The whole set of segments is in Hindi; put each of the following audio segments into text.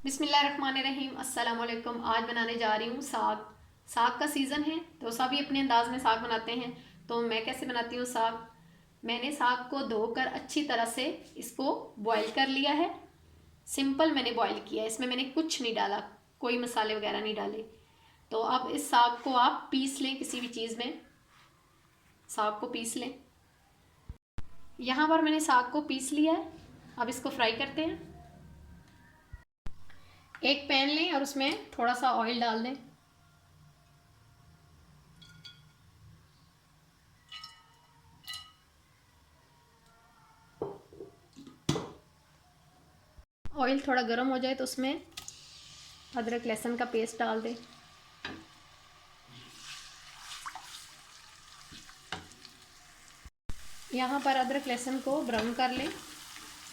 बिस्मिल्लाहिर्रहमानिर्रहीम। अस्सलाम वालेकुम। आज बनाने जा रही हूँ साग। साग का सीज़न है तो सभी अपने अंदाज में साग बनाते हैं। तो मैं कैसे बनाती हूँ साग। मैंने साग को धोकर अच्छी तरह से इसको बॉईल कर लिया है। सिंपल मैंने बॉईल किया है, इसमें मैंने कुछ नहीं डाला, कोई मसाले वगैरह नहीं डाले। तो अब इस साग को आप पीस लें, किसी भी चीज़ में साग को पीस लें। यहाँ पर मैंने साग को पीस लिया है। अब इसको फ्राई करते हैं। एक पैन लें और उसमें थोड़ा सा ऑयल डाल दें। ऑयल थोड़ा गर्म हो जाए तो उसमें अदरक लहसुन का पेस्ट डाल दें। यहाँ पर अदरक लहसुन को ब्राउन कर लें।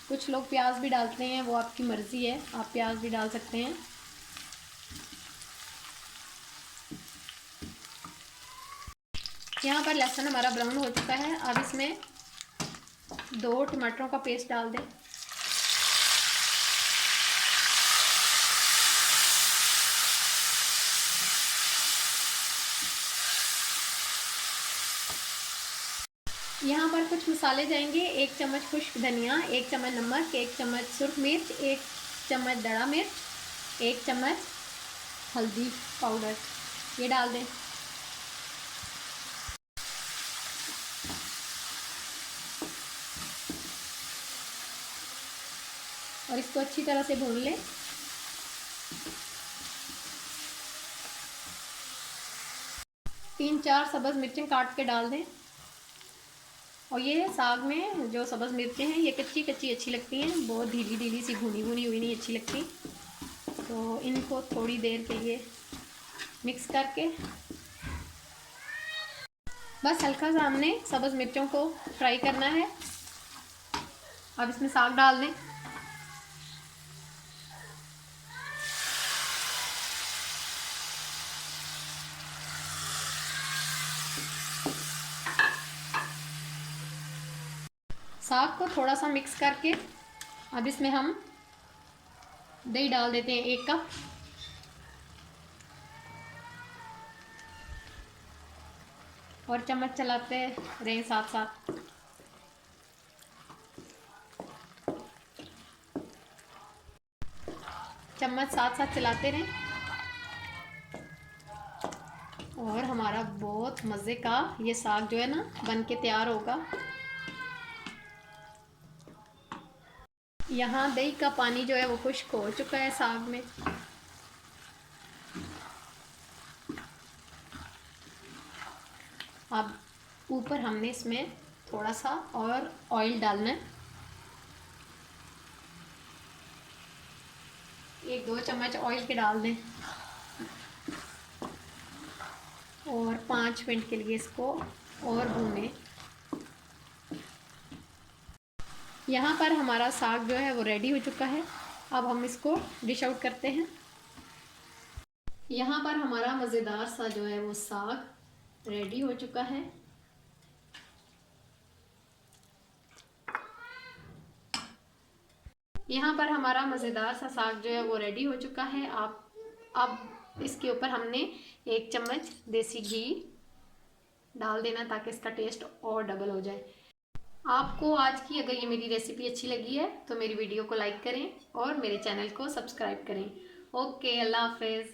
कुछ लोग प्याज भी डालते हैं, वो आपकी मर्ज़ी है, आप प्याज भी डाल सकते हैं। यहाँ पर लहसुन हमारा ब्राउन हो चुका है। अब इसमें 2 टमाटरों का पेस्ट डाल दें। यहाँ पर कुछ मसाले जाएंगे। 1 चम्मच खुश्क धनिया, 1 चम्मच नमक, 1 चम्मच सुरख मिर्च, 1 चम्मच दड़ा मिर्च, 1 चम्मच हल्दी पाउडर, ये डाल दें। और इसको अच्छी तरह से भून लें। तीन चार सब्ज़ मिर्चें काट के डाल दें। और ये साग में जो सब्ज़ मिर्चें हैं ये कच्ची कच्ची अच्छी लगती हैं, बहुत ढीली ढीली सी भुनी भुनी हुई नहीं अच्छी लगती। तो इनको थोड़ी देर के लिए मिक्स करके बस हल्का सा हमने सब्ज़ मिर्चों को फ्राई करना है। अब इसमें साग डाल दें। साग को थोड़ा सा मिक्स करके अब इसमें हम दही डाल देते हैं 1 कप। और चम्मच चलाते रहें साथ साथ। चम्मच साथ साथ चलाते रहें और हमारा बहुत मज़े का ये साग जो है ना बन के तैयार होगा। यहाँ दही का पानी जो है वो खुश्क हो चुका है साग में। अब ऊपर हमने इसमें थोड़ा सा और ऑयल डालना है। 1-2 चम्मच ऑयल के डाल दें और 5 मिनट के लिए इसको और भूनें। यहाँ पर हमारा साग जो है वो रेडी हो चुका है। अब हम इसको डिश आउट करते हैं। यहाँ पर हमारा मज़ेदार सा जो है वो साग रेडी हो चुका है। यहाँ पर हमारा मज़ेदार सा साग जो है वो रेडी हो चुका है। अब इसके ऊपर हमने 1 चम्मच देसी घी डाल देना ताकि इसका टेस्ट और डबल हो जाए। आपको आज की अगर ये मेरी रेसिपी अच्छी लगी है तो मेरी वीडियो को लाइक करें और मेरे चैनल को सब्सक्राइब करें। ओके, अल्लाह हाफिज़।